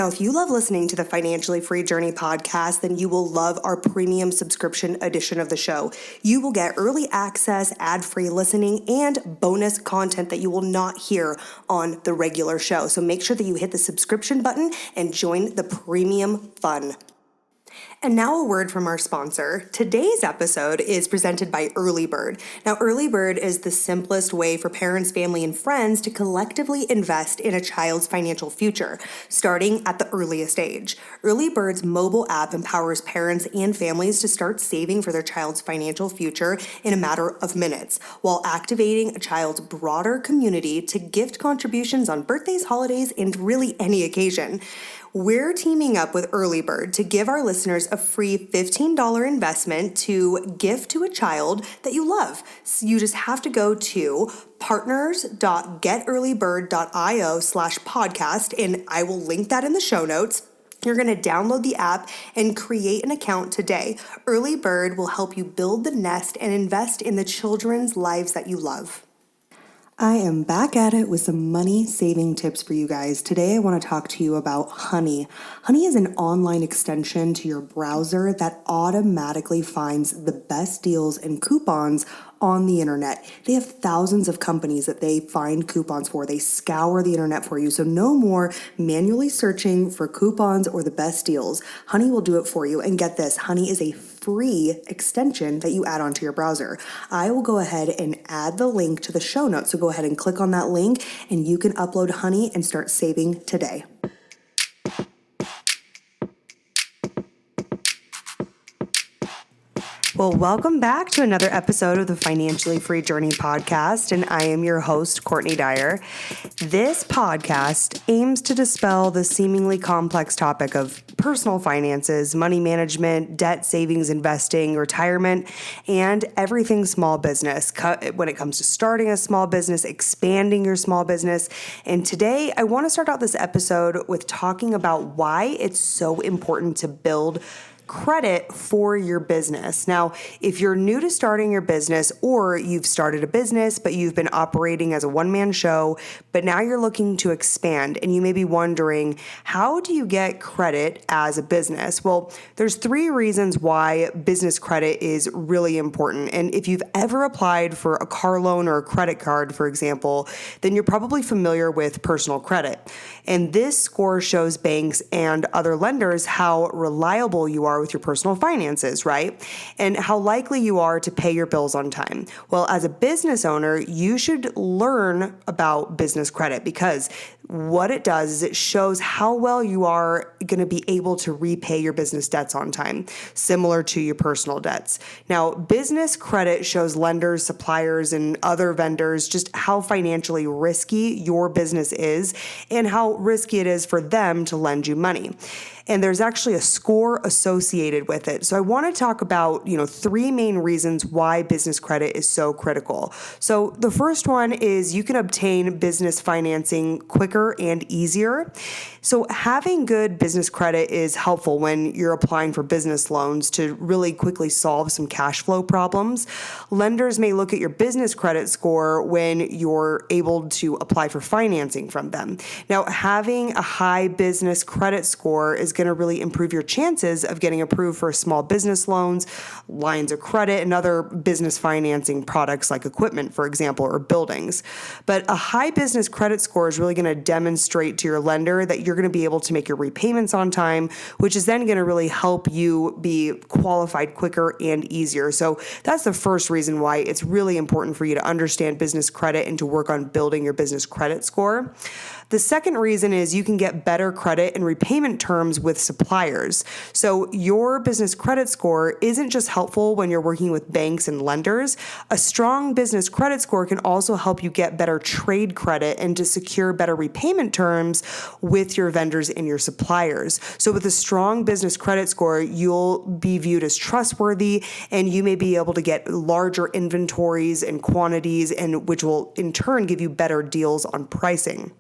Now, if you love listening to the Financially Free Journey podcast, then you will love our premium subscription edition of the show. You will get early access, ad-free listening, and bonus content that you will not hear on the regular show. So make sure that you hit the subscription button and join the premium fun. And now a word from our sponsor. Today's episode is presented by Early Bird. Now, Early Bird is the simplest way for parents, family, and friends to collectively invest in a child's financial future, starting at the earliest age. Early Bird's mobile app empowers parents and families to start saving for their child's financial future in a matter of minutes, while activating a child's broader community to gift contributions on birthdays, holidays, and really any occasion. We're teaming up with Early Bird to give our listeners a free $15 investment to gift to a child that you love. So you just have to go to partners.getearlybird.io/podcast, and I will link that in the show notes. You're going to download the app and create an account today. Early Bird will help you build the nest and invest in the children's lives that you love. I am back at it with some money saving tips for you guys. Today I want to talk to you about Honey. Honey is an online extension to your browser that automatically finds the best deals and coupons on the internet. They have thousands of companies that they find coupons for. They scour the internet for you. So no more manually searching for coupons or the best deals. Honey will do it for you. And get this, Honey is a free extension that you add onto your browser. I will go ahead and add the link to the show notes. So go ahead and click on that link and you can upload Honey and start saving today. Well, welcome back to another episode of the Financially Free Journey podcast, and I am your host, Courtney Dyer. This podcast aims to dispel the seemingly complex topic of personal finances, money management, debt, savings, investing, retirement, and everything small business when it comes to starting a small business, expanding your small business. And today, I want to start out this episode with talking about why it's so important to build credit for your business. Now, if you're new to starting your business or you've started a business, but you've been operating as a one-man show, but now you're looking to expand and you may be wondering, how do you get credit as a business? Well, there's 3 reasons why business credit is really important. And if you've ever applied for a car loan or a credit card, for example, then you're probably familiar with personal credit. And this score shows banks and other lenders how reliable you are with your personal finances, right? And how likely you are to pay your bills on time. Well, as a business owner, you should learn about business credit because what it does is it shows how well you are going to be able to repay your business debts on time, similar to your personal debts. Now, business credit shows lenders, suppliers, and other vendors just how financially risky your business is and how risky it is for them to lend you money. And there's actually a score associated with it. So I want to talk about, 3 main reasons why business credit is so critical. So the first one is you can obtain business financing quicker and easier. So having good business credit is helpful when you're applying for business loans to really quickly solve some cash flow problems. Lenders may look at your business credit score when you're able to apply for financing from them. Now, having a high business credit score is going to really improve your chances of getting approved for small business loans, lines of credit, and other business financing products like equipment, for example, or buildings. But a high business credit score is really going to demonstrate to your lender that you're going to be able to make your repayments on time, which is then going to really help you be qualified quicker and easier. So that's the first reason why it's really important for you to understand business credit and to work on building your business credit score. The second reason is you can get better credit and repayment terms with suppliers. So your business credit score isn't just helpful when you're working with banks and lenders. A strong business credit score can also help you get better trade credit and to secure better repayment terms with your vendors and your suppliers. So with a strong business credit score, you'll be viewed as trustworthy and you may be able to get larger inventories and quantities, and which will in turn give you better deals on pricing.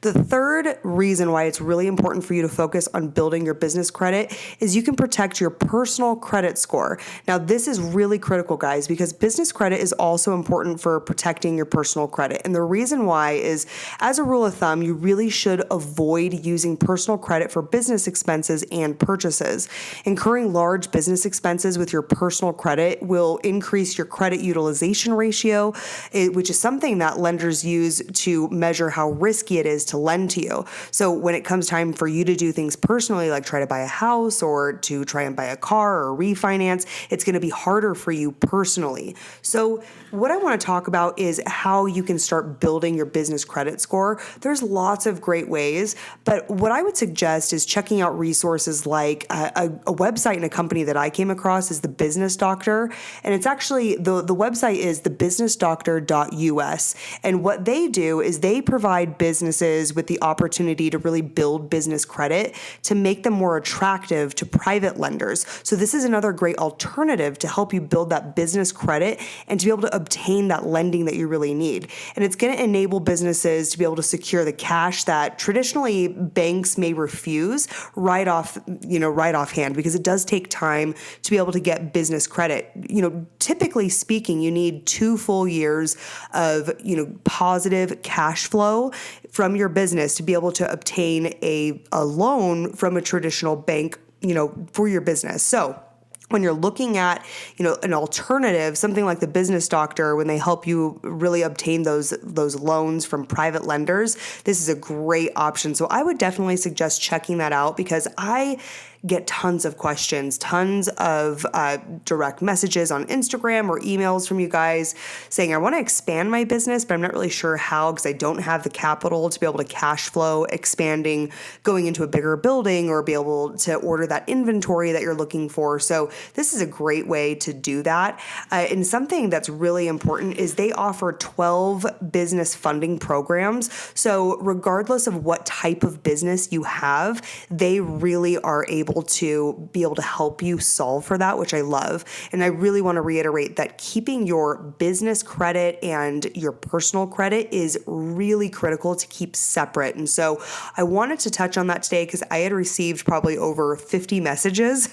The third reason why it's really important for you to focus on building your business credit is you can protect your personal credit score. Now, this is really critical, guys, because business credit is also important for protecting your personal credit. And the reason why is, as a rule of thumb, you really should avoid using personal credit for business expenses and purchases. Incurring large business expenses with your personal credit will increase your credit utilization ratio, which is something that lenders use to measure how risky it is to lend to you. So when it comes time for you to do things personally, like try to buy a house or to try and buy a car or refinance, it's going to be harder for you personally. So what I want to talk about is how you can start building your business credit score. There's lots of great ways, but what I would suggest is checking out resources like a website and a company that I came across is the Business Doctor. And it's actually, the website is thebusinessdoctor.us. And what they do is they provide businesses with the opportunity to really build business credit to make them more attractive to private lenders. So this is another great alternative to help you build that business credit and to be able to obtain that lending that you really need. And it's going to enable businesses to be able to secure the cash that traditionally banks may refuse right offhand, because it does take time to be able to get business credit. Typically speaking, you need 2 full years of, positive cash flow from your business to be able to obtain a loan from a traditional bank, for your business. So when you're looking at, an alternative, something like the Business Doctor, when they help you really obtain those loans from private lenders, this is a great option. So I would definitely suggest checking that out, because I get tons of questions, tons of direct messages on Instagram or emails from you guys saying, I want to expand my business, but I'm not really sure how, because I don't have the capital to be able to cash flow expanding, going into a bigger building, or be able to order that inventory that you're looking for. So this is a great way to do that. And something that's really important is they offer 12 business funding programs. So regardless of what type of business you have, they really are able to help you solve for that, which I love. And I really want to reiterate that keeping your business credit and your personal credit is really critical to keep separate. And so I wanted to touch on that today because I had received probably over 50 messages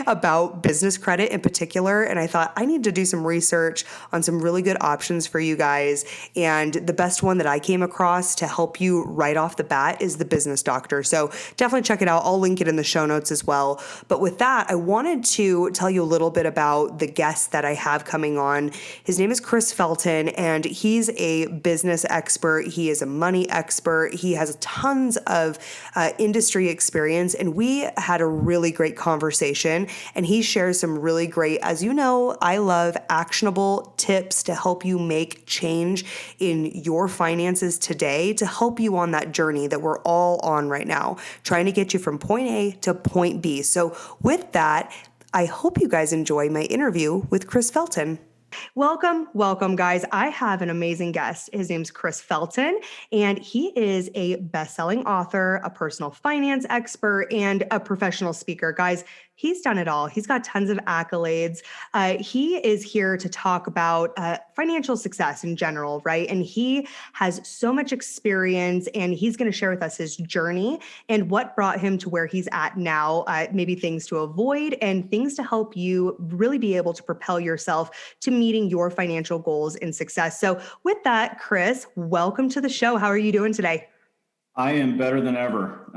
about business credit in particular. And I thought I need to do some research on some really good options for you guys. And the best one that I came across to help you right off the bat is the Business Doctor. So definitely check it out. I'll link it in the show notes as well. But with that, I wanted to tell you a little bit about the guest that I have coming on. His name is Chris Felton, and he's a business expert. He is a money expert. He has tons of industry experience, and we had a really great conversation, and he shares some really great, as you know, I love actionable tips to help you make change in your finances today, to help you on that journey that we're all on right now, trying to get you from point A to point B. So with that, I hope you guys enjoy my interview with Chris Felton. Welcome, guys. I have an amazing guest. His name's Chris Felton, and he is a best-selling author, a personal finance expert, and a professional speaker. Guys, he's done it all. He's got tons of accolades. He is here to talk about financial success in general, right? And he has so much experience, and he's going to share with us his journey and what brought him to where he's at now, maybe things to avoid and things to help you really be able to propel yourself to meeting your financial goals and success. So with that, Chris, welcome to the show. How are you doing today? I am better than ever.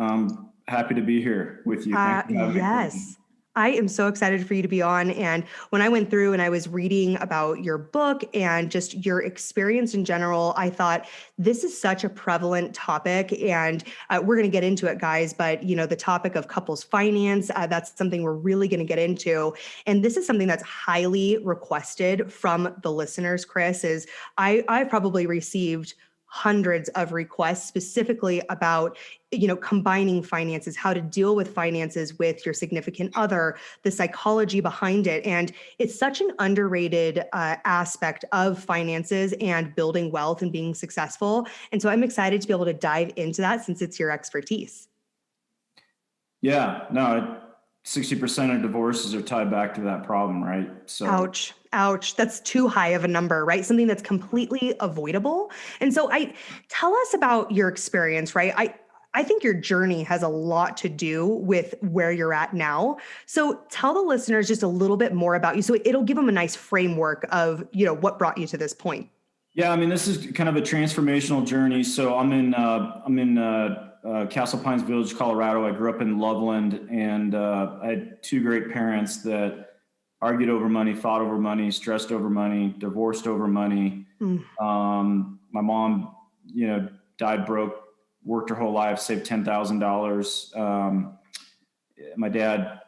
Happy to be here with you. Thanks for having me. Yes. I am so excited for you to be on. And when I went through and I was reading about your book and just your experience in general, I thought this is such a prevalent topic, and we're going to get into it, guys. But, the topic of couples finance, that's something we're really going to get into. And this is something that's highly requested from the listeners, Chris, is I've probably received hundreds of requests specifically about, combining finances, how to deal with finances with your significant other, the psychology behind it. And it's such an underrated aspect of finances and building wealth and being successful. And so I'm excited to be able to dive into that since it's your expertise. Yeah, no, 60% of divorces are tied back to that problem, right? So, Ouch. Ouch. That's too high of a number, right? Something that's completely avoidable. And so tell us about your experience, right? I think your journey has a lot to do with where you're at now. So tell the listeners just a little bit more about you. So it'll give them a nice framework of, what brought you to this point. yeah, I mean, this is kind of a transformational journey. So I'm in Castle Pines Village, Colorado. I grew up in Loveland, and I had two great parents that argued over money, fought over money, stressed over money, divorced over money. My mom, died broke, worked her whole life, saved $10,000. My dad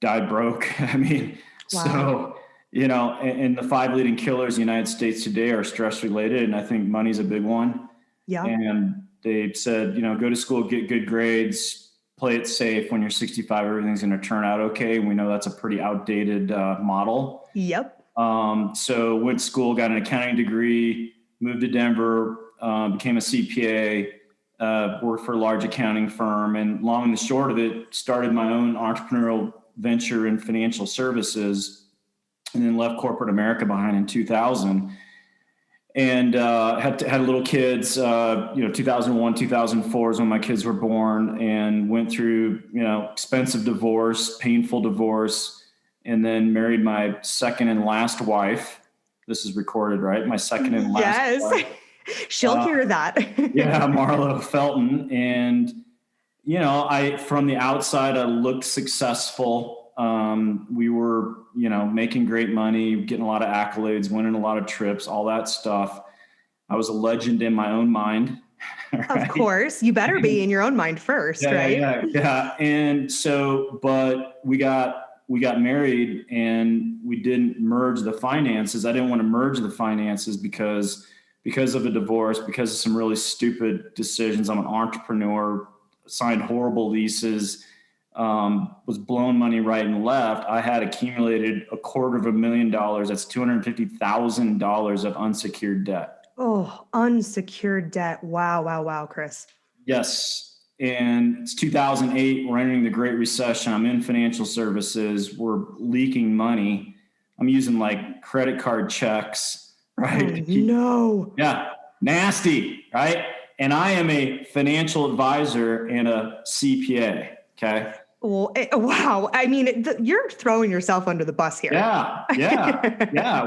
died broke. I mean, Wow. so, and the five leading killers in the United States today are stress related. And I think money's a big one. Yeah. And they said, go to school, get good grades, play it safe. When you're 65, everything's going to turn out okay. We know that's a pretty outdated model. Yep. So went to school, got an accounting degree, moved to Denver, became a CPA, worked for a large accounting firm, and long and the short of it, started my own entrepreneurial venture in financial services, and then left corporate America behind in 2000. And had little kids, 2001, 2004 is when my kids were born, and went through, expensive divorce, painful divorce, and then married my second and last wife. This is recorded, right? My second and last wife. She'll hear that. Yeah, Marlo Felton. And, from the outside, I looked successful. We were, making great money, getting a lot of accolades, winning a lot of trips, all that stuff. I was a legend in my own mind. Right? Of course, you better be in your own mind first, right? Yeah. And so, but we got married, and we didn't merge the finances. I didn't want to merge the finances because of a divorce, because of some really stupid decisions. I'm an entrepreneur, signed horrible leases, was blowing money right and left. I had accumulated $250,000. That's $250,000 of unsecured debt. Oh, unsecured debt. Wow, Chris. Yes. And it's 2008. We're entering the Great Recession. I'm in financial services. We're leaking money. I'm using like credit card checks, right? Oh, no. Yeah. Nasty, right? And I am a financial advisor and a CPA. Okay. Well, wow. I mean, you're throwing yourself under the bus here. Yeah.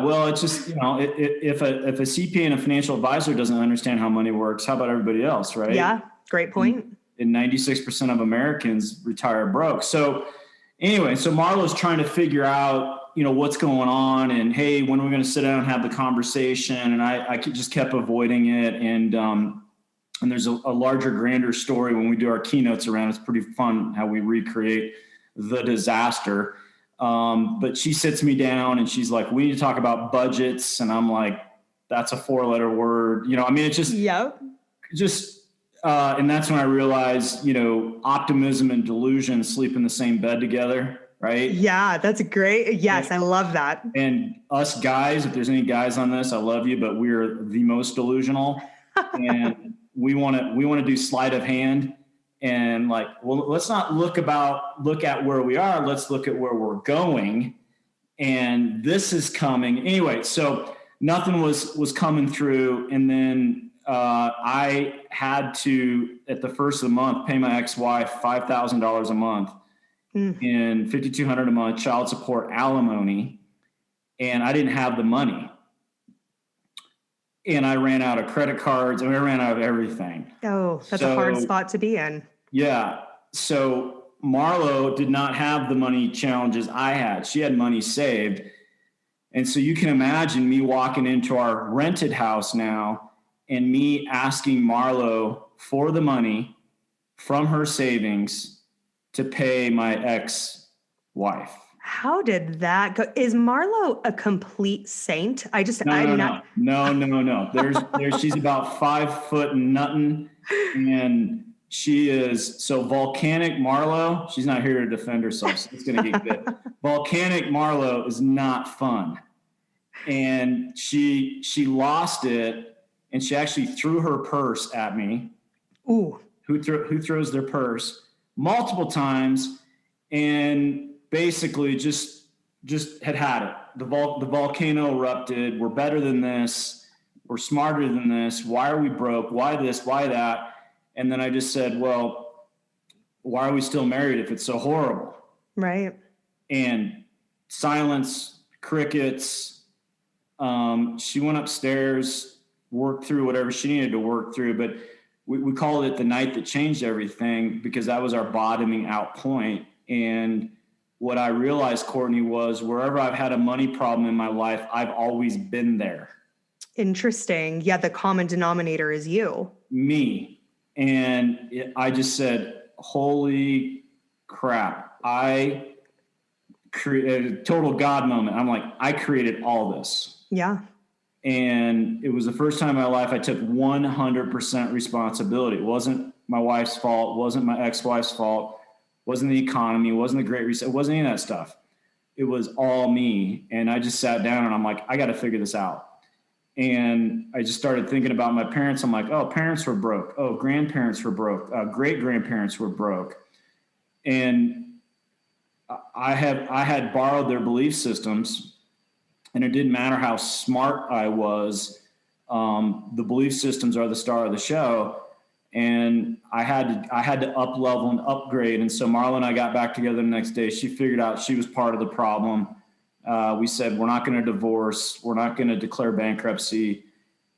Well, it's just, if a CPA and a financial advisor doesn't understand how money works, how about everybody else, right? Yeah. Great point. And 96% of Americans retire broke. So anyway, so Marlo's trying to figure out, what's going on, and hey, when are we going to sit down and have the conversation? And I just kept avoiding it. And there's a larger, grander story when we do our keynotes around. It's pretty fun how we recreate the disaster. But she sits me down and she's like, we need to talk about budgets. And I'm like, that's a 4-letter word. It's just, and that's when I realized, optimism and delusion sleep in the same bed together. Right. Yeah, that's great. Yes. I love that. And us guys, if there's any guys on this, I love you, but we're the most delusional. And we want to do sleight of hand, and like, well, let's not look at where we are. Let's look at where we're going. And this is coming anyway. So nothing was coming through. And then I had to, at the first of the month, pay my ex-wife $5,000 a month and $5,200 a month child support, alimony. And I didn't have the money. And I ran out of credit cards, and I ran out of everything. Oh, that's a hard spot to be in. Yeah. So Marlo did not have the money challenges I had. She had money saved. And so you can imagine me walking into our rented house now and me asking Marlo for the money from her savings to pay my ex-wife. How did that go? Is Marlo a complete saint? No. She's about 5 foot nothing, and she is so volcanic. Marlo, she's not here to defend herself, so it's going to get good. Volcanic Marlo is not fun, and she lost it, and she actually threw her purse at me. Ooh, who throws their purse multiple times, and basically just had it. The volcano erupted. We're better than this. We're smarter than this. Why are we broke? Why this? Why that? And then I just said, well, why are we still married if it's so horrible? Right. And silence, crickets. She went upstairs, worked through whatever she needed to work through. But we called it the night that changed everything, because that was our bottoming out point. And what I realized, Courtney, was wherever I've had a money problem in my life, I've always been there. Interesting. Yeah, the common denominator is you. Me. And I just said, holy crap. I created a total God moment. I'm like, I created all this. Yeah. And it was the first time in my life I took 100% responsibility. It wasn't my wife's fault. It wasn't my ex-wife's fault. It wasn't the economy. It wasn't the Great Reset. It wasn't any of that stuff. It was all me. And I just sat down and I'm like, I got to figure this out. And I just started thinking about my parents. I'm like, oh, parents were broke. Oh, grandparents were broke. Great-grandparents were broke. And I had borrowed their belief systems, and it didn't matter how smart I was. The belief systems are the star of the show. And I had to up level and upgrade. And so Marla and I got back together the next day. She figured out she was part of the problem. We said, we're not going to divorce. We're not going to declare bankruptcy.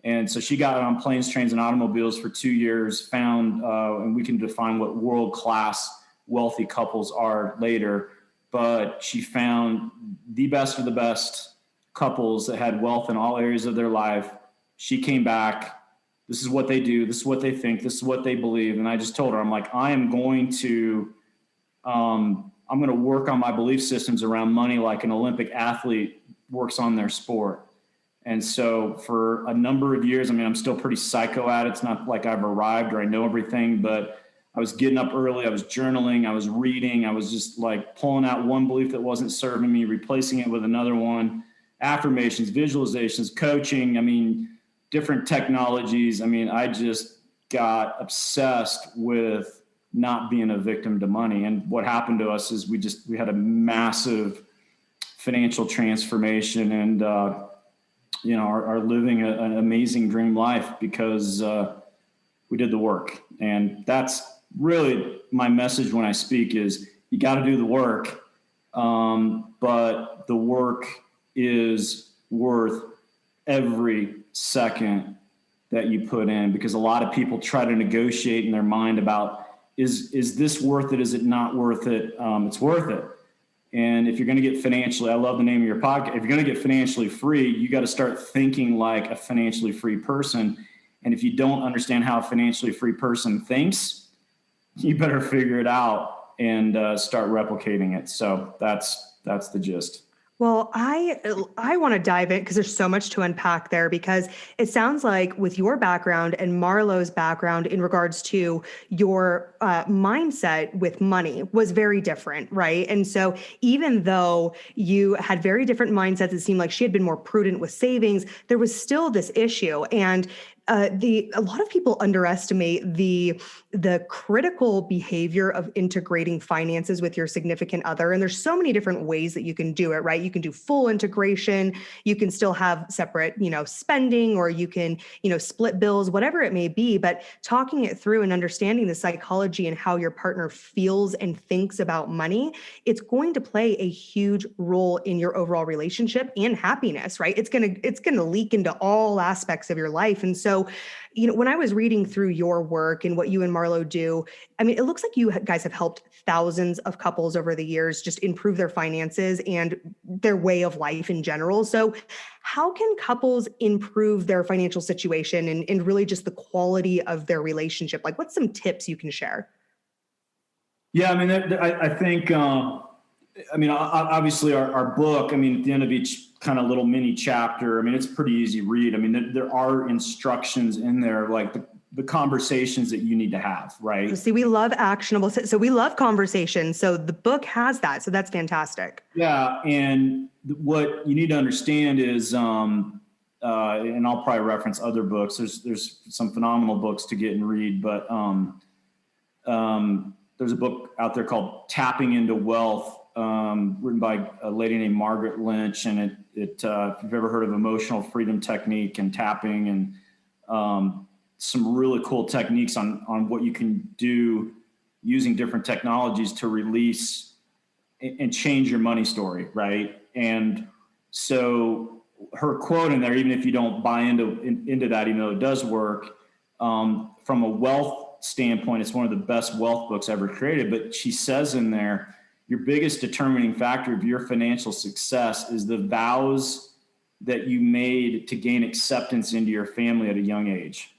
And so she got on planes, trains, and automobiles for 2 years, found, and we can define what world-class wealthy couples are later, but she found the best of the best couples that had wealth in all areas of their life. She came back. This is what they do. This is what they think. This is what they believe. And I just told her, I'm like, I'm going to work on my belief systems around money like an Olympic athlete works on their sport. And so for a number of years, I mean, I'm still pretty psycho at it. It's not like I've arrived or I know everything, but I was getting up early. I was journaling. I was reading. I was just like pulling out one belief that wasn't serving me, replacing it with another one. Affirmations, visualizations, coaching. I mean, different technologies. I mean, I just got obsessed with not being a victim to money. And what happened to us is we had a massive financial transformation and, are living an amazing dream life because we did the work. And that's really my message when I speak is you got to do the work. But the work is worth every second that you put in, because a lot of people try to negotiate in their mind about, is this worth it? Is it not worth it? It's worth it. And if you're going to get financially, I love the name of your podcast. If you're going to get financially free, you got to start thinking like a financially free person. And if you don't understand how a financially free person thinks, you better figure it out and start replicating it. So that's the gist. Well, I want to dive in because there's so much to unpack there, because it sounds like with your background and Marlo's background in regards to your mindset with money was very different, right? And so even though you had very different mindsets, it seemed like she had been more prudent with savings, there was still this issue. And a lot of people underestimate the critical behavior of integrating finances with your significant other. And there's so many different ways that you can do it, right? You can do full integration. You can still have separate, spending, or you can, split bills, whatever it may be. But talking it through and understanding the psychology and how your partner feels and thinks about money, it's going to play a huge role in your overall relationship and happiness, right? It's going to leak into all aspects of your life. And so, when I was reading through your work and what you and Marlo do, I mean, it looks like you guys have helped thousands of couples over the years just improve their finances and their way of life in general. So how can couples improve their financial situation and really just the quality of their relationship? Like, what's some tips you can share? Yeah, I mean, I think, obviously our book, at the end of each kind of little mini chapter, it's a pretty easy read. There are instructions in there, like the conversations that you need to have, right? See, we love actionable. So we love conversation. So the book has that. So that's fantastic. Yeah. And what you need to understand is, and I'll probably reference other books. There's some phenomenal books to get and read, but there's a book out there called Tapping into Wealth written by a lady named Margaret Lynch. And if you've ever heard of emotional freedom technique and tapping and some really cool techniques on what you can do using different technologies to release and change your money story, right? And so her quote in there, even if you don't buy into that, even though it does work, from a wealth standpoint, it's one of the best wealth books ever created. But she says in there, your biggest determining factor of your financial success is the vows that you made to gain acceptance into your family at a young age.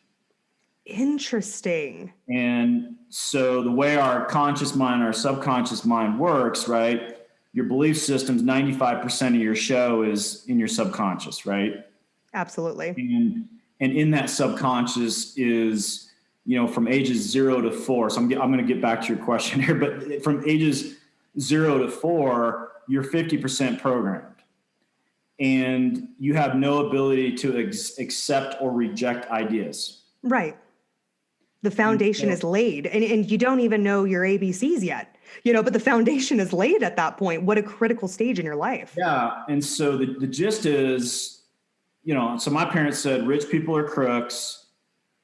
Interesting. And so the way our conscious mind, our subconscious mind works, right? Your belief systems, 95% of your show is in your subconscious, right? Absolutely. And in that subconscious is, from ages 0 to 4. So I'm going to get back to your question here, but from ages 0 to 4, you're 50% programmed. And you have no ability to accept or reject ideas. Right. The foundation is laid, and you don't even know your ABCs yet, but the foundation is laid at that point. What a critical stage in your life. Yeah. And so the gist is, so my parents said, rich people are crooks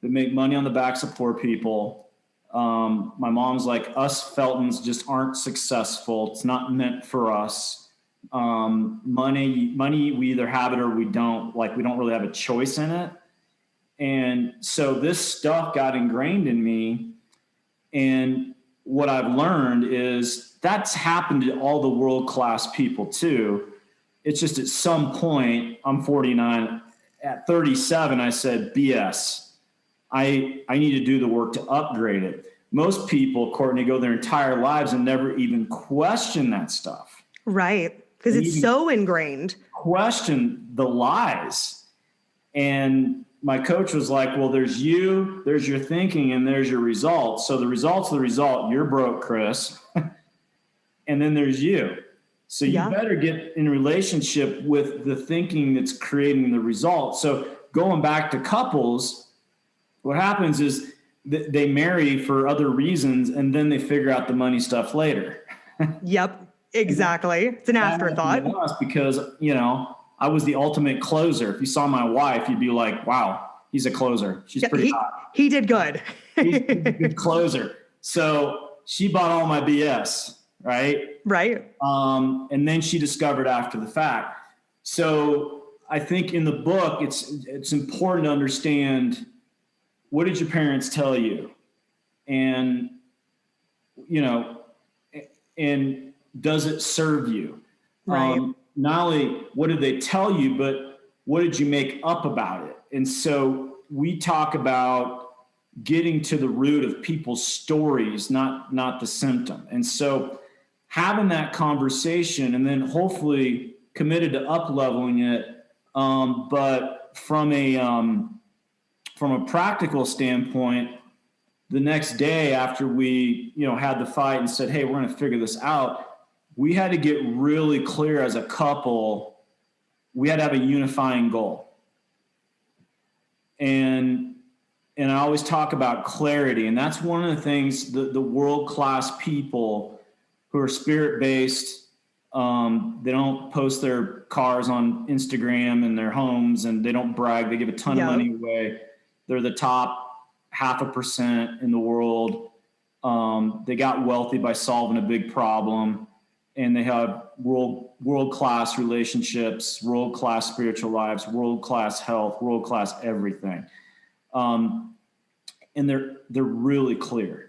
that make money on the backs of poor people. My mom's like, us Feltons just aren't successful. It's not meant for us. Money, we either have it or we don't. Like, we don't really have a choice in it. And so this stuff got ingrained in me. And what I've learned is that's happened to all the world-class people too. It's just at some point, I'm 49, at 37, I said, BS. I need to do the work to upgrade it. Most people, Courtney, go their entire lives and never even question that stuff. Right. Because it's so ingrained. Question the lies. And my coach was like, well, there's you, there's your thinking, and there's your results. So the result's the result. You're broke, Chris. And then there's you. So you better get in relationship with the thinking that's creating the result. So going back to couples, what happens is they marry for other reasons, and then they figure out the money stuff later. Yep, exactly. It's an afterthought. Because, I was the ultimate closer. If you saw my wife, you'd be like, wow, he's a closer. She's pretty hot. He did good. He's a good closer. So she bought all my BS, right? Right. And then she discovered after the fact. So I think in the book, it's important to understand, what did your parents tell you? And, and does it serve you? Right. Not only what did they tell you, but what did you make up about it? And so we talk about getting to the root of people's stories, not the symptom. And so having that conversation, and then hopefully committed to up-leveling it, but from a practical standpoint, the next day after we had the fight and said, hey, we're going to figure this out, we had to get really clear as a couple. We had to have a unifying goal. And I always talk about clarity. And that's one of the things the world-class people who are spirit-based, they don't post their cars on Instagram and their homes, and they don't brag. They give a ton of money away. They're the top 0.5% in the world. They got wealthy by solving a big problem. And they have world-class relationships, world-class spiritual lives, world-class health, world-class everything. And they're really clear.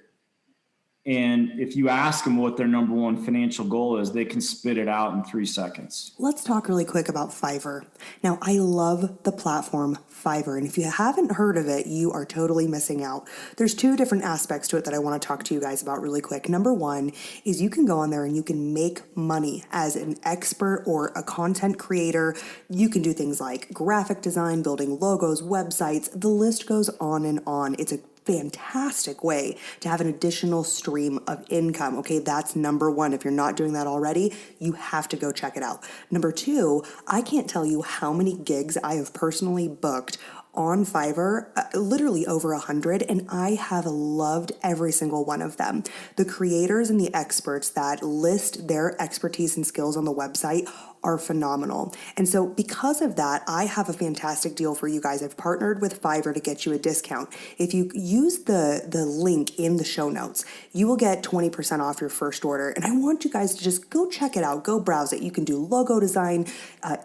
And if you ask them what their number one financial goal is, they can spit it out in 3 seconds. Let's talk really quick about Fiverr. Now, I love the platform Fiverr, and if you haven't heard of it, you are totally missing out. There's 2 different aspects to it that I want to talk to you guys about really quick. Number 1 is you can go on there and you can make money as an expert or a content creator. You can do things like graphic design, building logos, websites. The list goes on and on. It's a fantastic way to have an additional stream of income. Okay, that's number 1. If you're not doing that already, you have to go check it out. Number 2, I can't tell you how many gigs I have personally booked on Fiverr, literally over 100, and I have loved every single one of them. The creators and the experts that list their expertise and skills on the website are phenomenal. And so because of that, I have a fantastic deal for you guys. I've partnered with Fiverr to get you a discount. If you use the link in the show notes, you will get 20% off your first order. And I want you guys to just go check it out, go browse it. You can do logo design,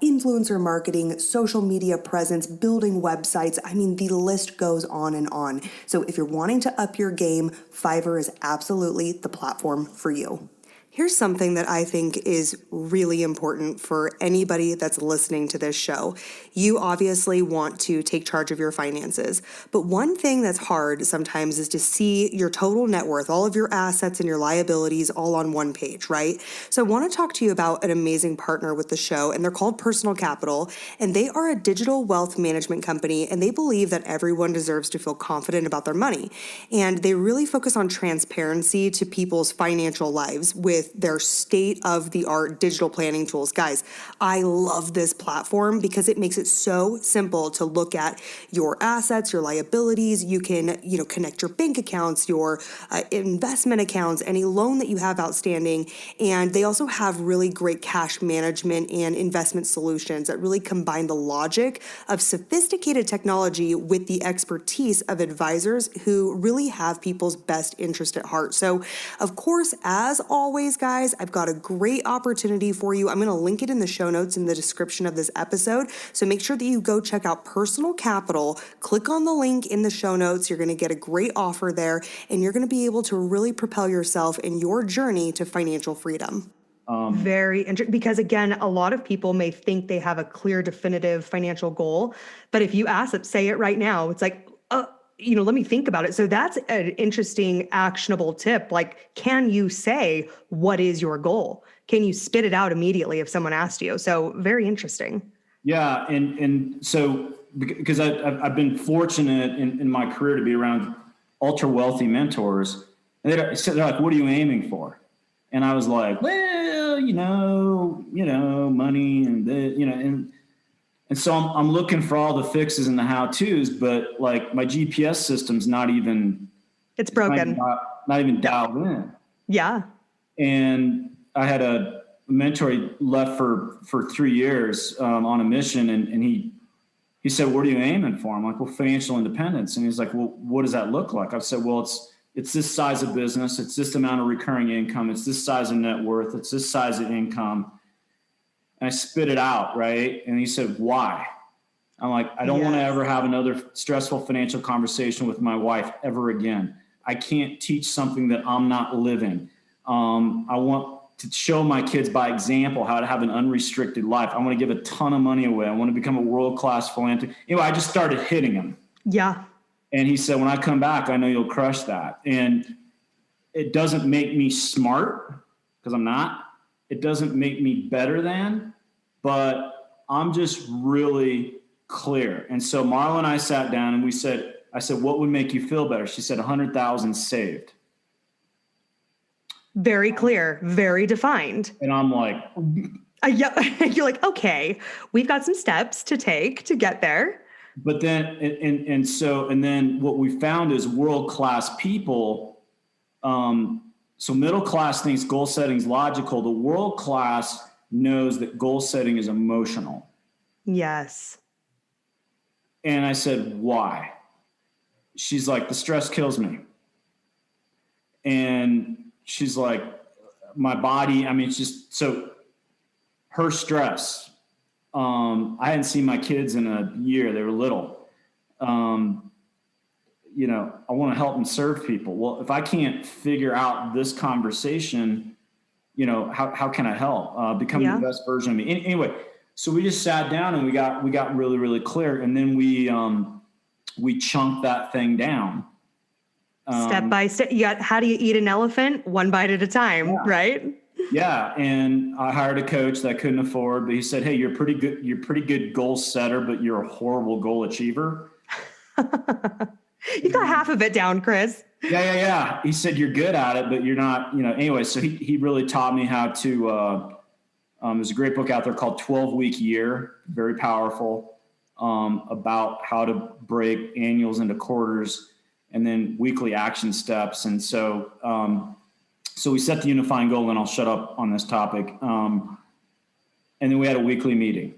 influencer marketing, social media presence, building websites. I mean, the list goes on and on. So if you're wanting to up your game, Fiverr is absolutely the platform for you. Here's something that I think is really important for anybody that's listening to this show. You obviously want to take charge of your finances, but one thing that's hard sometimes is to see your total net worth, all of your assets and your liabilities all on one page, right? So I want to talk to you about an amazing partner with the show, and they're called Personal Capital, and they are a digital wealth management company, and they believe that everyone deserves to feel confident about their money. And they really focus on transparency to people's financial lives with their state-of-the-art digital planning tools. Guys, I love this platform because it makes it so simple to look at your assets, your liabilities. You can, connect your bank accounts, your investment accounts, any loan that you have outstanding. And they also have really great cash management and investment solutions that really combine the logic of sophisticated technology with the expertise of advisors who really have people's best interest at heart. So, of course, as always, guys, I've got a great opportunity for you. I'm going to link it in the show notes in the description of this episode. So make sure that you go check out Personal Capital. Click on the link in the show notes. You're going to get a great offer there, and you're going to be able to really propel yourself in your journey to financial freedom. Very interesting, because again, a lot of people may think they have a clear, definitive financial goal, but if you ask them, say it right now, it's like, let me think about it. So that's an interesting, actionable tip. Like, can you say, what is your goal? Can you spit it out immediately if someone asked you? So very interesting. Yeah. And so, because I've been fortunate in my career to be around ultra wealthy mentors, and they're like, what are you aiming for? And I was like, well, money and so I'm looking for all the fixes and the how-tos, but like my GPS system's not even, it's broken, not even dialed in. Yeah. And I had a mentor, he left for 3 years on a mission. And he said, what are you aiming for? I'm like, well, financial independence. And he's like, well, what does that look like? I've said, well, it's this size of business. It's this amount of recurring income. It's this size of net worth. It's this size of income. And I spit it out, right? And he said, why? I'm like, I don't want to ever have another stressful financial conversation with my wife ever again. I can't teach something that I'm not living. I want to show my kids by example how to have an unrestricted life. I want to give a ton of money away. I want to become a world-class philanthropist. Anyway, I just started hitting him. Yeah. And he said, when I come back, I know you'll crush that. And it doesn't make me smart, because I'm not. It doesn't make me better than, but I'm just really clear. And so Marla and I sat down and I said, what would make you feel better? She said, 100,000 saved. Very clear, very defined. And I'm like, yeah. You're like, okay, we've got some steps to take to get there. But then, and then what we found is world-class people. So middle class thinks goal setting is logical. The world class knows that goal setting is emotional. Yes. And I said, why? She's like, the stress kills me. And she's like, my body, it's just, so her stress, I hadn't seen my kids in a year. They were little. I want to help and serve people. Well, if I can't figure out this conversation, how can I help? Become the best version of me. Anyway, so we just sat down and we got really, really clear. And then we chunked that thing down. Step by step. How do you eat an elephant? One bite at a time, right? Yeah. And I hired a coach that I couldn't afford, but he said, hey, you're pretty good goal setter, but you're a horrible goal achiever. You got half of it down, Chris. Yeah. He said, you're good at it, but you're not, anyway. So he really taught me how to, there's a great book out there called 12-Week Year. Very powerful. about how to break annuals into quarters and then weekly action steps. And so, so we set the unifying goal, and I'll shut up on this topic. And then we had a weekly meeting.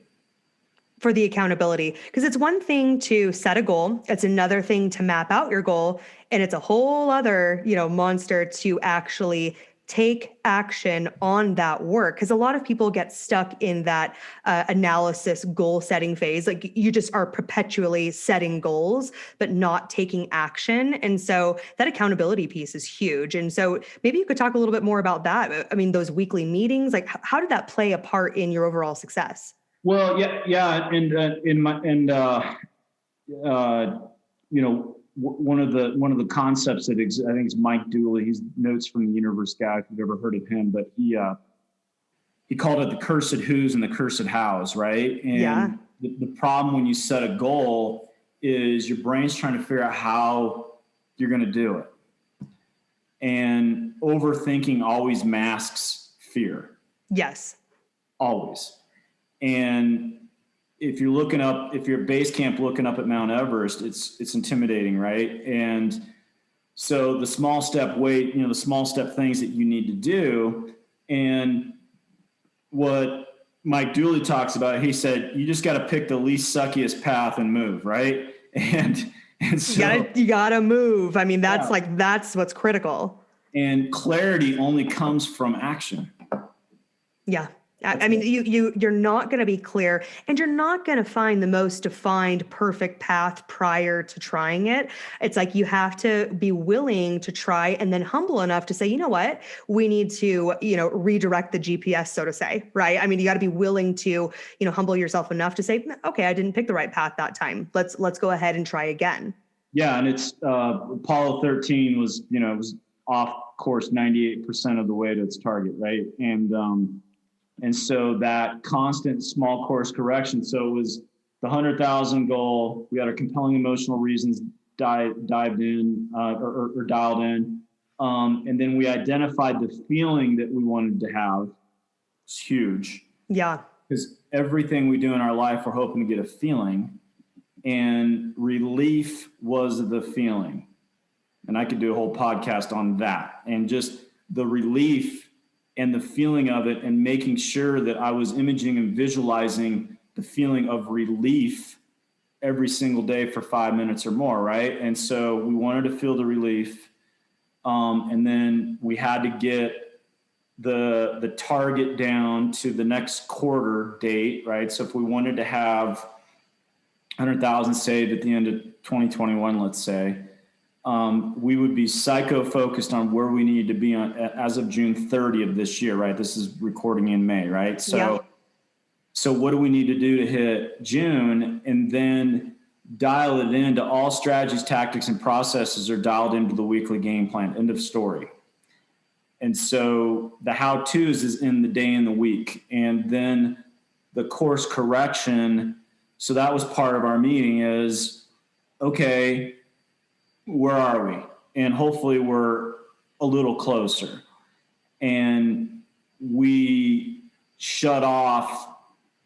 For the accountability, because it's one thing to set a goal, it's another thing to map out your goal, and it's a whole other, monster to actually take action on that work. Because a lot of people get stuck in that analysis goal setting phase. Like you just are perpetually setting goals, but not taking action. And so that accountability piece is huge. And so maybe you could talk a little bit more about that. I mean, those weekly meetings, like how did that play a part in your overall success? Well, yeah, and one of the concepts that I think is Mike Dooley. He's Notes from the Universe guy, if you've ever heard of him, but he called it the cursed who's and the cursed hows, right? And the problem when you set a goal is your brain's trying to figure out how you're going to do it, and overthinking always masks fear. Yes, always. And if you're at base camp looking up at Mount Everest, it's intimidating, right? And so the small step the small step things that you need to do. And what Mike Dooley talks about, he said, you just got to pick the least suckiest path and move, right? And so you gotta move. I mean, that's that's what's critical. And clarity only comes from action. Yeah. I mean, you're not going to be clear, and you're not going to find the most defined, perfect path prior to trying it. It's like you have to be willing to try, and then humble enough to say, you know what, we need to, redirect the GPS, so to say, right? I mean, you got to be willing to, humble yourself enough to say, okay, I didn't pick the right path that time. Let's go ahead and try again. Yeah, and it's Apollo 13 was off course 98% of the way to its target, right? And so that constant small course correction. So it was the 100,000 goal. We had our compelling emotional reasons dived in or dialed in. And then we identified the feeling that we wanted to have. It's huge. Yeah. Because everything we do in our life, we're hoping to get a feeling. And relief was the feeling. And I could do a whole podcast on that. And just the relief and the feeling of it, and making sure that I was imaging and visualizing the feeling of relief every single day for 5 minutes or more, right? And so we wanted to feel the relief. And then we had to get the target down to the next quarter date, right? So if we wanted to have 100,000 saved at the end of 2021, let's say, we would be psycho-focused on where we needed to be on as of June 30 of this year, right? This is recording in May, right? So what do we need to do to hit June? And then dial it into all strategies, tactics, and processes are dialed into the weekly game plan, end of story. And so the how-tos is in the day and the week. And then the course correction, so that was part of our meeting is, okay, where are we? And hopefully we're a little closer. And we shut off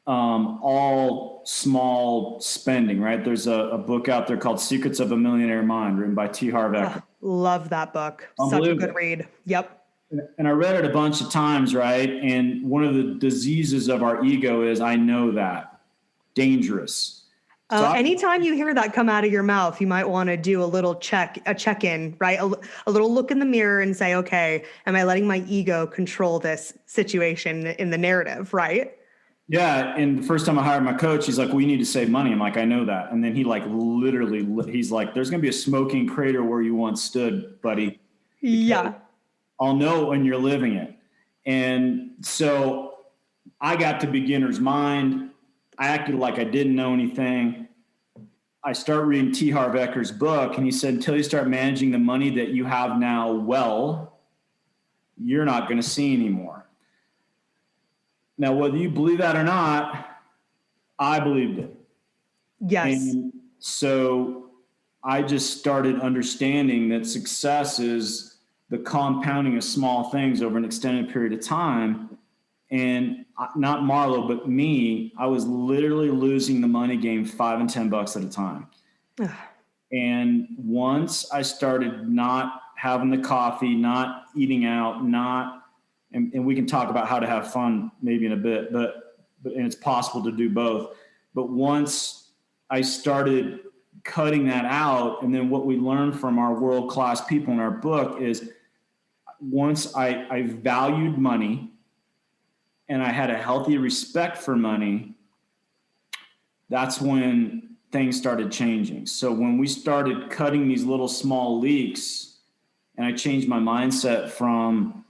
all small spending, right? There's a book out there called Secrets of a Millionaire Mind, written by T. Harv Eker. Love that book. Such a good read. Yep. And I read it a bunch of times, right? And one of the diseases of our ego is, I know that. Dangerous. Anytime you hear that come out of your mouth, you might want to do a check-in, right? A little look in the mirror and say, okay, am I letting my ego control this situation in the narrative, right? Yeah. And the first time I hired my coach, he's like, well, you need to save money. I'm like, I know that. And then he he's like, there's going to be a smoking crater where you once stood, buddy. Yeah. I'll know when you're living it. And so I got to beginner's mind. I acted like I didn't know anything. I start reading T. Harv Eker's book, and he said, until you start managing the money that you have now well, you're not going to see anymore. Now, whether you believe that or not, I believed it. Yes. And so I just started understanding that success is the compounding of small things over an extended period of time. And not Marlo, but me, I was literally losing the money game $5 and $10 at a time. And once I started not having the coffee, not eating out, and we can talk about how to have fun maybe in a bit, but and it's possible to do both. But once I started cutting that out, and then what we learned from our world-class people in our book is once I valued money and I had a healthy respect for money, that's when things started changing. So when we started cutting these little small leaks, and I changed my mindset from,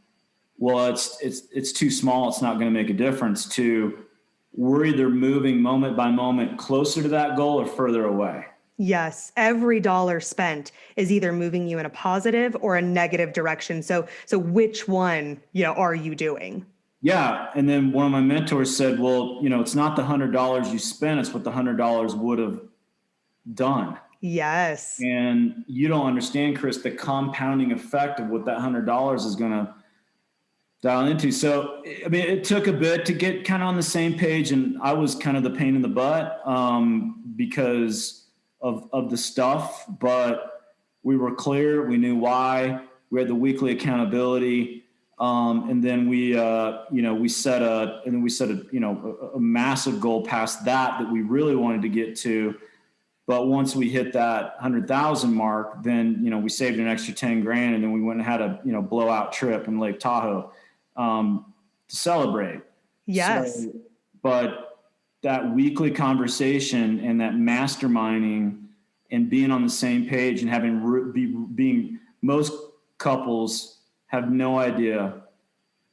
well, it's too small, it's not going to make a difference, to we're either moving moment by moment closer to that goal or further away. Yes, every dollar spent is either moving you in a positive or a negative direction. So which one, are you doing? Yeah. And then one of my mentors said, well, it's not the $100 you spent, it's what the $100 would have done. Yes. And you don't understand, Chris, the compounding effect of what that $100 is going to dial into. So, I mean, it took a bit to get kind of on the same page, and I was kind of the pain in the butt because of the stuff, but we were clear. We knew why. We had the weekly accountability. And then we set a massive goal past that we really wanted to get to. But once we hit that 100,000 mark, then, we saved an extra 10 grand, and then we went and had a, blowout trip in Lake Tahoe, to celebrate. Yes. So, but that weekly conversation and that masterminding and being on the same page and being most couples have no idea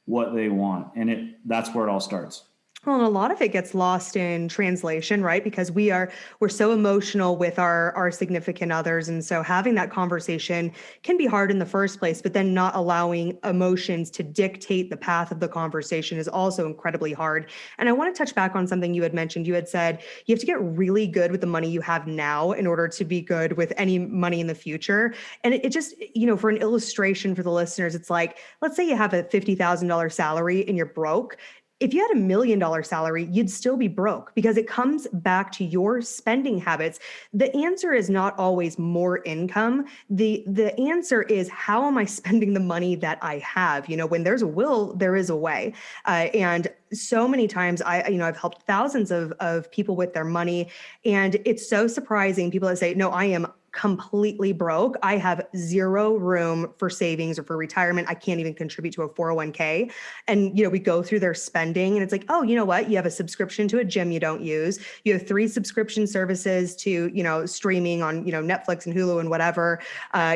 what they want. And that's where it all starts. Well, and a lot of it gets lost in translation, right? Because we're so emotional with our significant others. And so having that conversation can be hard in the first place, but then not allowing emotions to dictate the path of the conversation is also incredibly hard. And I want to touch back on something you had mentioned. You had said you have to get really good with the money you have now in order to be good with any money in the future. And it just, for an illustration for the listeners, it's like, let's say you have a $50,000 salary and you're broke. If you had $1 million salary, you'd still be broke because it comes back to your spending habits. The answer is not always more income. The answer is, how am I spending the money that I have? When there's a will, there is a way. And so many times I've helped thousands of people with their money. And it's so surprising. People that say, no, I am completely broke. I have zero room for savings or for retirement. I can't even contribute to a 401k. And, we go through their spending and it's like, oh, you know what? You have a subscription to a gym you don't use. You have 3 subscription services to, streaming on, Netflix and Hulu and whatever.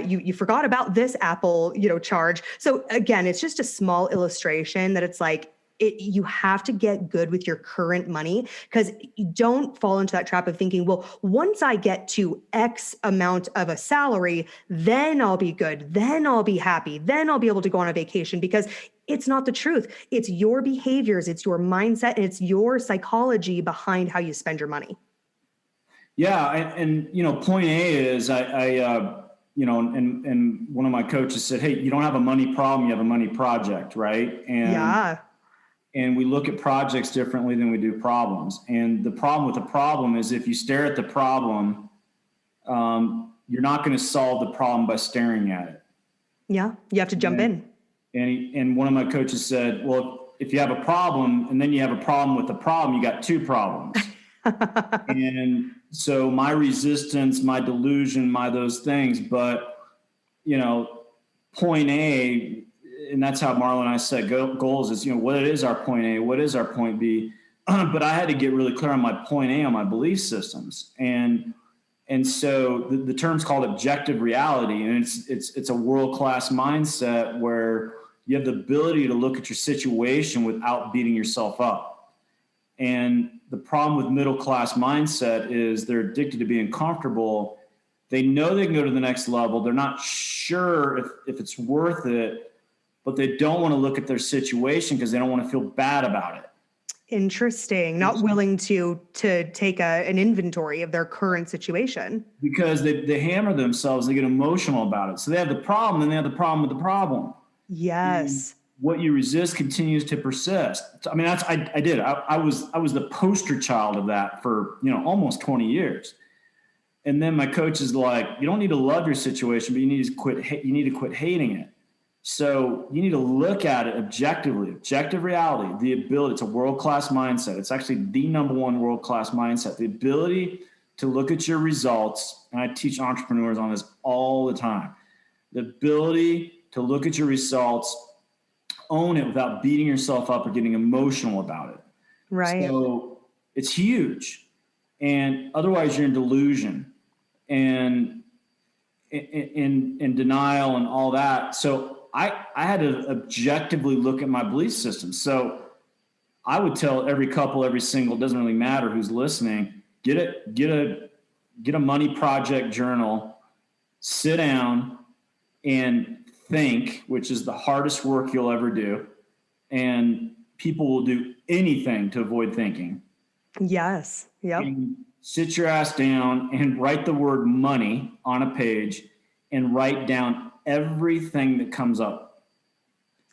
You forgot about this Apple, charge. So again, it's just a small illustration that it's like, you have to get good with your current money, because you don't fall into that trap of thinking, well, once I get to X amount of a salary, then I'll be good. Then I'll be happy. Then I'll be able to go on a vacation, because it's not the truth. It's your behaviors, it's your mindset, and it's your psychology behind how you spend your money. Yeah. And point A is and one of my coaches said, hey, you don't have a money problem, you have a money project, right? And we look at projects differently than we do problems. And the problem with a problem is, if you stare at the problem, you're not going to solve the problem by staring at it. Yeah, you have to jump in. And one of my coaches said, well, if you have a problem and then you have a problem with the problem, you got 2 problems. And so my resistance, my delusion, those things, but, point A, and that's how Marlo and I set goals is, what is our point A? What is our point B? But I had to get really clear on my point A, on my belief systems. And so the term's called objective reality. And it's a world-class mindset where you have the ability to look at your situation without beating yourself up. And the problem with middle-class mindset is they're addicted to being comfortable. They know they can go to the next level. They're not sure if it's worth it, but they don't want to look at their situation because they don't want to feel bad about it. Interesting. Not willing to take an inventory of their current situation. Because they hammer themselves, they get emotional about it. So they have the problem, and they have the problem with the problem. Yes. what you resist continues to persist. I mean, I did. I was the poster child of that for, almost 20 years. And then my coach is like, you don't need to love your situation, but you need to quit hating it. So you need to look at it objectively, objective reality, the ability. It's a world-class mindset. It's actually the number one world-class mindset, the ability to look at your results. And I teach entrepreneurs on this all the time. The ability to look at your results, own it without beating yourself up or getting emotional about it. Right. So it's huge. And otherwise you're in delusion and in denial and all that. So I had to objectively look at my belief system. So I would tell every couple, every single, it doesn't really matter who's listening, get a money project journal, sit down and think, which is the hardest work you'll ever do. And people will do anything to avoid thinking. Yes. Yep. And sit your ass down and write the word money on a page and write down everything that comes up.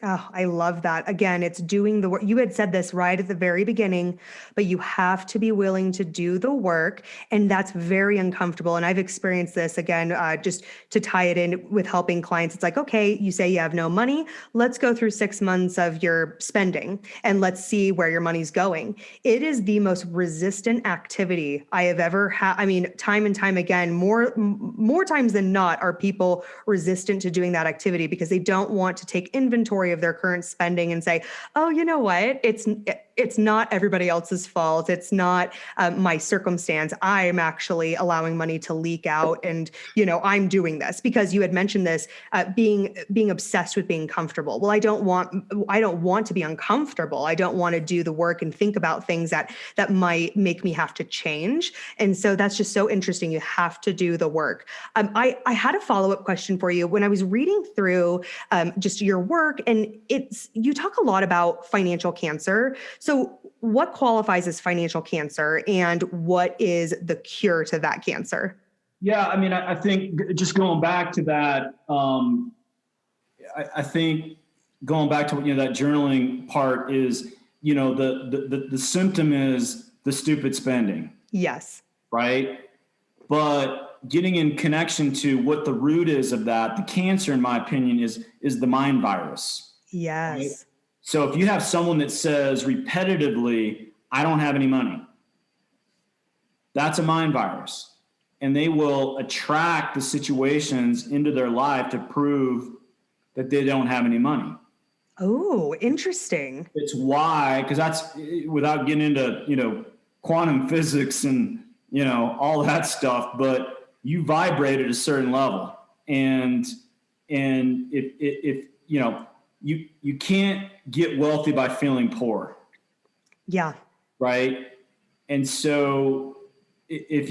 Oh, I love that. Again, it's doing the work. You had said this right at the very beginning, but you have to be willing to do the work. And that's very uncomfortable. And I've experienced this again, just to tie it in with helping clients. It's like, okay, you say you have no money. Let's go through 6 months of your spending and let's see where your money's going. It is the most resistant activity I have ever had. I mean, time and time again, more times than not are people resistant to doing that activity because they don't want to take inventory of their current spending and say, oh, you know what? It's not everybody else's fault. It's not my circumstance. I'm actually allowing money to leak out. And, I'm doing this because you had mentioned this, being obsessed with being comfortable. Well, I don't want to be uncomfortable. I don't want to do the work and think about things that might make me have to change. And so that's just so interesting. You have to do the work. I had a follow-up question for you when I was reading through just your work, and you talk a lot about financial cancer. So what qualifies as financial cancer and what is the cure to that cancer? Yeah, I mean, I think just going back to that, I think going back to that journaling part is, the symptom is the stupid spending. Yes. Right. But getting in connection to what the root is of that, the cancer, in my opinion, is the mind virus. Yes. Right? So if you have someone that says repetitively, I don't have any money, that's a mind virus. And they will attract the situations into their life to prove that they don't have any money. Oh, interesting. It's why, because that's without getting into, quantum physics and, all that stuff, but you vibrate at a certain level. And if you can't get wealthy by feeling poor. Yeah. Right. And so if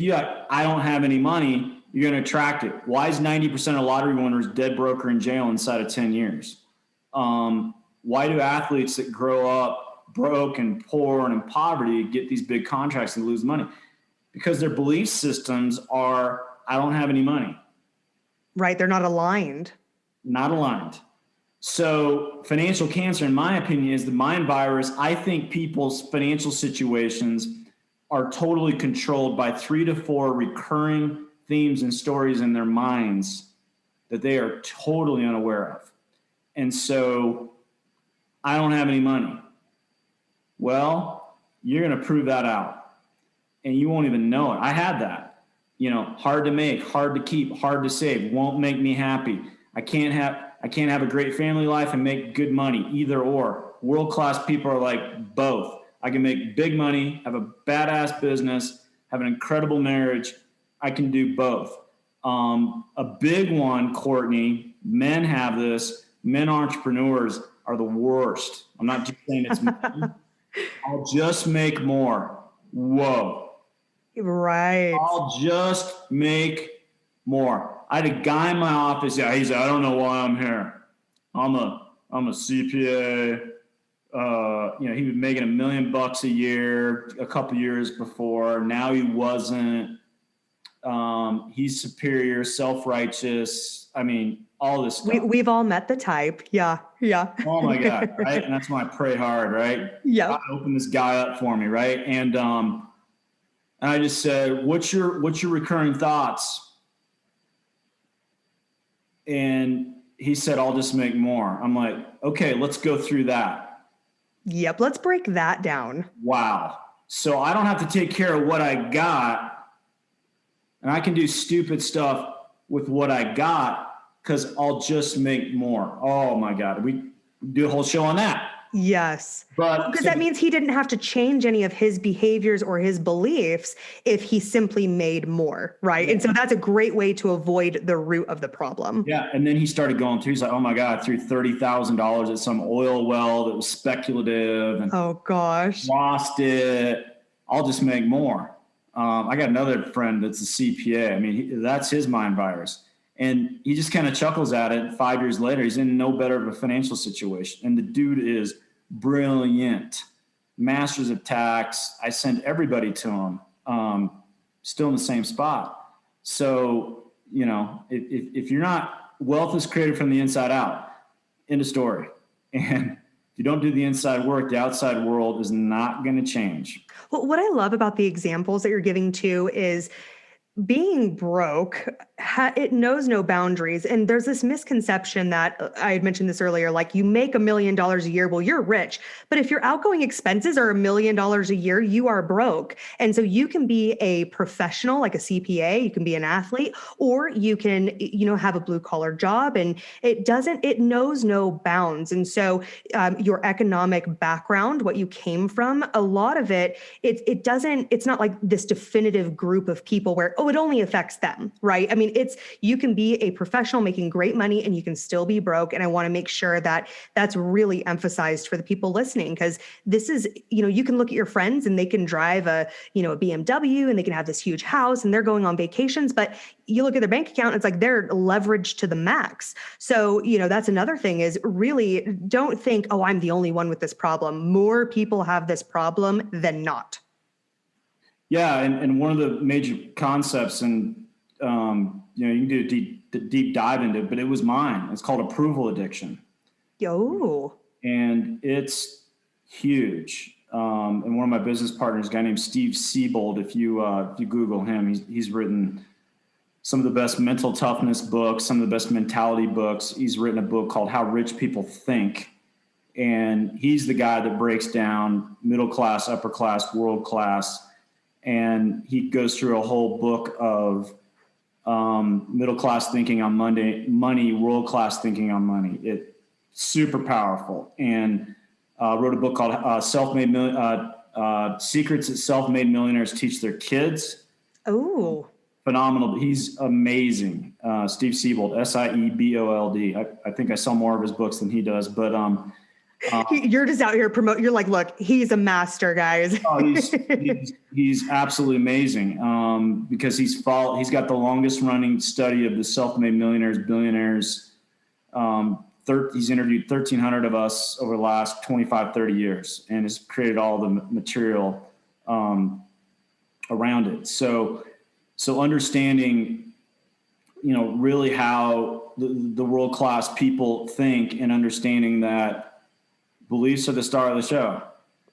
I don't have any money, you're going to attract it. Why is 90% of lottery winners dead, broke, or in jail inside of 10 years? Why do athletes that grow up broke and poor and in poverty get these big contracts and lose money? Because their belief systems are, I don't have any money. Right. They're not aligned. Not aligned. So financial cancer, in my opinion, is the mind virus. I think people's financial situations are totally controlled by 3 to 4 recurring themes and stories in their minds that they are totally unaware of. And so I don't have any money. Well, you're going to prove that out and you won't even know it. I had that, hard to make, hard to keep, hard to save, won't make me happy. I can't have a great family life and make good money, either or. World-class people are like both. I can make big money, have a badass business, have an incredible marriage. I can do both. A big one, Courtney, men have this. Men entrepreneurs are the worst. I'm not just saying it's men. I'll just make more. Whoa. Right. I'll just make more. I had a guy in my office. Yeah, he said, I don't know why I'm here. I'm a CPA. He was making $1 million a year a couple years before. Now he wasn't. He's superior, self-righteous. I mean, all this stuff. We've all met the type. Yeah. Oh my God. Right. And that's when I pray hard, right? Yeah. God, open this guy up for me. Right. And I just said, what's your recurring thoughts? And he said, I'll just make more. I'm like, okay, let's go through that. Yep. Let's break that down. Wow. So I don't have to take care of what I got, and I can do stupid stuff with what I got because I'll just make more. Oh my God. We do a whole show on that. Yes. But because that means he didn't have to change any of his behaviors or his beliefs if he simply made more, right? Yeah. And so that's a great way to avoid the root of the problem. Yeah. And then he started going through, he's like, oh my God, threw $30,000 at some oil well that was speculative. And oh gosh. Lost it. I'll just make more. I got another friend that's a CPA. I mean, that's his mind virus. And he just kind of chuckles at it. 5 years later, he's in no better of a financial situation. And the dude is brilliant. Masters of tax. I send everybody to him. Still in the same spot. So, you know, if you're not, wealth is created from the inside out. End of story. And if you don't do the inside work, the outside world is not going to change. Well, what I love about the examples that you're giving too is being broke, it knows no boundaries. And there's this misconception that I had mentioned this earlier, like you make $1 million a year, well, you're rich. But if your outgoing expenses are $1 million a year, you are broke. And so you can be a professional, like a CPA, you can be an athlete, or you can, you know, have a blue collar job, and it knows no bounds. And so your economic background, what you came from, a lot of it's not like this definitive group of people where, it only affects them, right? I mean, you can be a professional making great money and you can still be broke. And I want to make sure that that's really emphasized for the people listening, because this is, you know, you can look at your friends and they can drive a BMW and they can have this huge house and they're going on vacations, but you look at their bank account, it's like they're leveraged to the max. So, you know, that's another thing is really don't think, I'm the only one with this problem. More people have this problem than not. Yeah, and one of the major concepts, and you can do a deep dive into it, but it was mine. It's called approval addiction. And it's huge. And one of my business partners, a guy named Steve Siebold, if you Google him, he's written some of the best mental toughness books, some of the best mentality books. He's written a book called How Rich People Think. And he's the guy that breaks down middle class, upper class, world class. And he goes through a whole book of middle class thinking on money, world class thinking on money. It's super powerful. And wrote a book called Secrets that Self-Made Millionaires Teach Their Kids. Oh, phenomenal. He's amazing. Steve Siebold, Siebold. I think I sell more of his books than he does, but you're just out here promoting. You're like, look, he's a master, guys. He's absolutely amazing because he's got the longest running study of the self-made millionaires, billionaires. He's interviewed 1,300 of us over the last 25, 30 years and has created all the material around it. So understanding, really how the world-class people think, and understanding that beliefs are the star of the show,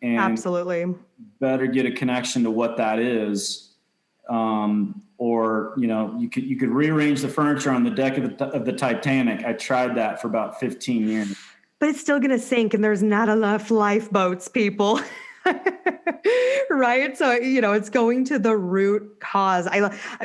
and absolutely better get a connection to what that is. Or you could rearrange the furniture on the deck of the Titanic. I tried that for about 15 years, but it's still going to sink, and there's not enough lifeboats, people. Right. So, it's going to the root cause.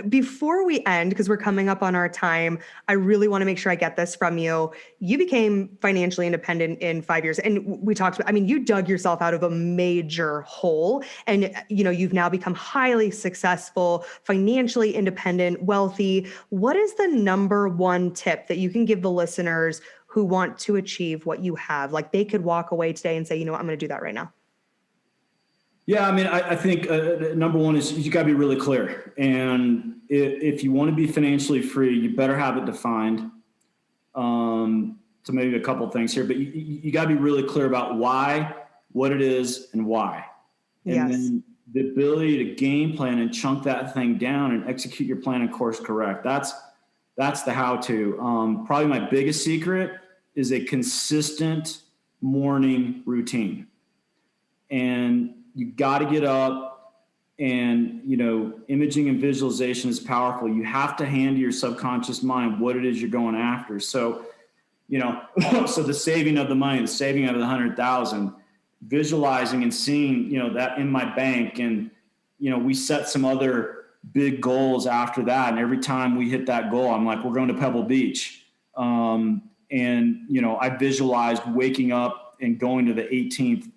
Before we end, because we're coming up on our time, I really want to make sure I get this from you. You became financially independent in 5 years. And we talked about, you dug yourself out of a major hole, and, you've now become highly successful, financially independent, wealthy. What is the number one tip that you can give the listeners who want to achieve what you have? Like they could walk away today and say, I'm going to do that right now. Yeah, I think number one is you got to be really clear. And if you want to be financially free, you better have it defined. So maybe a couple of things here, but you got to be really clear about why, what it is, and why. And then the ability to game plan and chunk that thing down and execute your plan and course correct. That's the how-to. Probably my biggest secret is a consistent morning routine. And you got to get up, and, imaging and visualization is powerful. You have to hand to your subconscious mind what it is you're going after. So, so the saving of the money, the saving of the 100,000, visualizing and seeing, that in my bank. And, we set some other big goals after that. And every time we hit that goal, I'm like, we're going to Pebble Beach. And, I visualized waking up and going to the 18th,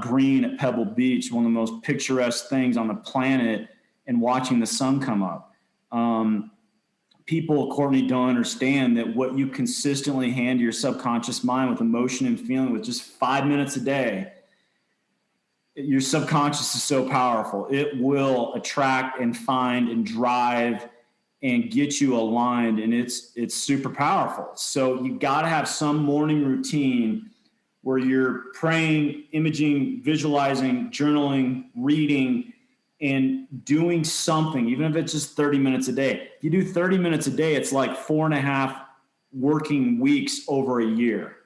green at Pebble Beach, one of the most picturesque things on the planet, and watching the sun come up. People, Courtney, don't understand that what you consistently hand to your subconscious mind with emotion and feeling with just 5 minutes a day, your subconscious is so powerful. It will attract and find and drive and get you aligned, and it's super powerful. So you got to have some morning routine where you're praying, imaging, visualizing, journaling, reading, and doing something, even if it's just 30 minutes a day. If you do 30 minutes a day, it's like 4.5 working weeks over a year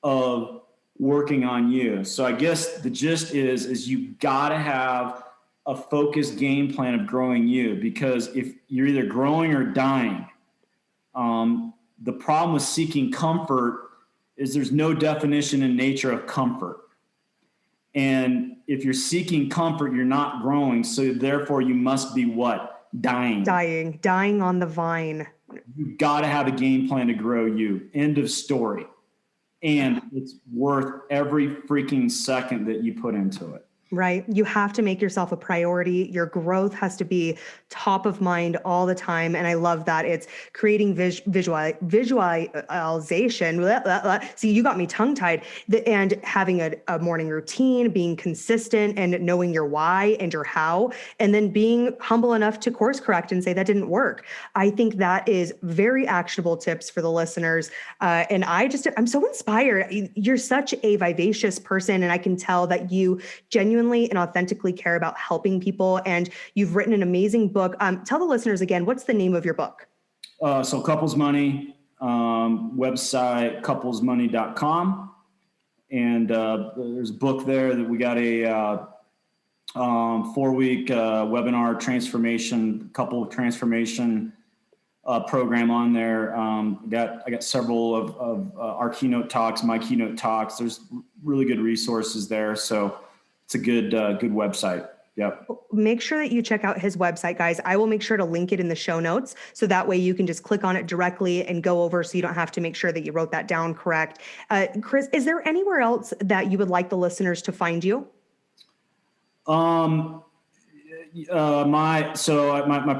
of working on you. So I guess the gist is you got to have a focused game plan of growing you, because if you're either growing or dying, the problem with seeking comfort is there's no definition in nature of comfort. And if you're seeking comfort, you're not growing. So therefore you must be what? Dying on the vine. You got to have a game plan to grow you. End of story. And it's worth every freaking second that you put into it. Right. You have to make yourself a priority. Your growth has to be top of mind all the time. And I love that. It's creating visualization. Blah, blah, blah. See, you got me tongue tied. And having a morning routine, being consistent and knowing your why and your how, and then being humble enough to course correct and say that didn't work. I think that is very actionable tips for the listeners. And I'm so inspired. You're such a vivacious person. And I can tell that you genuinely and authentically care about helping people. And you've written an amazing book. Tell the listeners again, what's the name of your book? So Couples Money, website, couplesmoney.com. And there's a book there that we got a 4-week webinar transformation, couple transformation program on there. I got several of our keynote talks, my keynote talks. There's really good resources there. So it's a good website. Yep. Make sure that you check out his website, guys. I will make sure to link it in the show notes. So that way you can just click on it directly and go over, so you don't have to make sure that you wrote that down correct. Chris, is there anywhere else that you would like the listeners to find you? My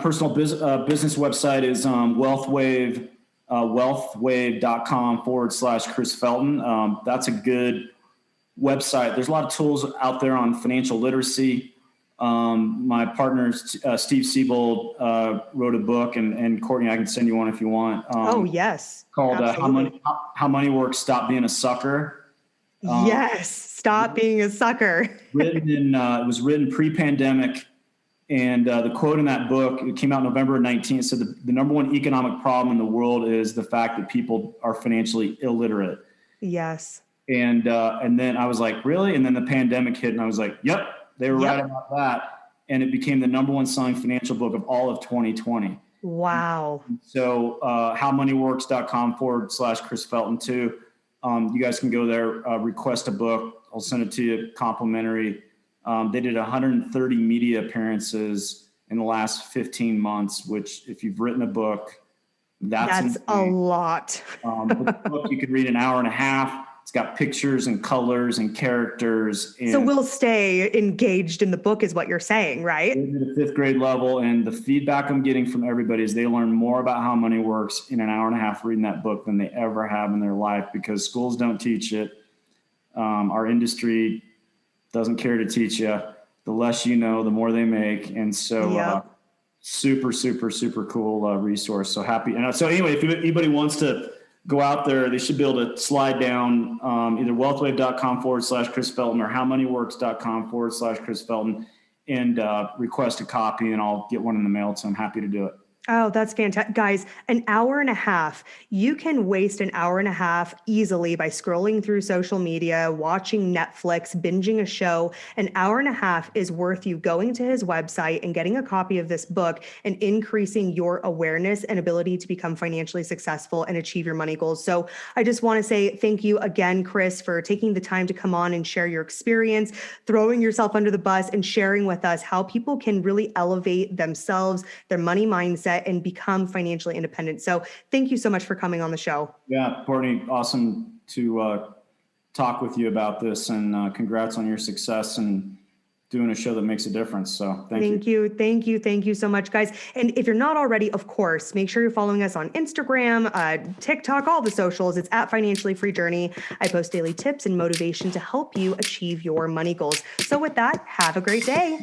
personal business website is wealthwave.com/Chris Felton. That's a good website. There's a lot of tools out there on financial literacy. My partner, Steve Siebold, wrote a book, and Courtney, I can send you one if you want. Yes. Called How Money Works, Stop Being a Sucker. Yes. Stop being a sucker. It was written pre-pandemic. And the quote in that book, it came out November 19th, said the number one economic problem in the world is the fact that people are financially illiterate. Yes. And then I was like, really? And then the pandemic hit, and I was like, yep, they were right about that. And it became the number one selling financial book of all of 2020. Wow. So howmoneyworks.com/Chris Felton too. You guys can go there, request a book. I'll send it to you complimentary. They did 130 media appearances in the last 15 months, which if you've written a book, that's a lot. The book you could read an hour and a half. It's got pictures and colors and characters. And so we'll stay engaged in the book is what you're saying, right? At the 5th grade level. And the feedback I'm getting from everybody is they learn more about how money works in an hour and a half reading that book than they ever have in their life, because schools don't teach it. Our industry doesn't care to teach you. The less you know, the more they make. And so super, super, super cool resource. So happy. And so anyway, if anybody wants to go out there. They should be able to slide down either wealthwave.com/Chris Felton or howmoneyworks.com/Chris Felton and request a copy, and I'll get one in the mail. So I'm happy to do it. Oh, that's fantastic. Guys, an hour and a half. You can waste an hour and a half easily by scrolling through social media, watching Netflix, binging a show. An hour and a half is worth you going to his website and getting a copy of this book and increasing your awareness and ability to become financially successful and achieve your money goals. So I just want to say thank you again, Chris, for taking the time to come on and share your experience, throwing yourself under the bus and sharing with us how people can really elevate themselves, their money mindset, and become financially independent. So thank you so much for coming on the show. Yeah, Courtney, awesome to talk with you about this, and congrats on your success and doing a show that makes a difference. So thank you. Thank you so much, guys. And if you're not already, of course, make sure you're following us on Instagram, TikTok, all the socials. It's at Financially Free Journey. I post daily tips and motivation to help you achieve your money goals. So with that, have a great day.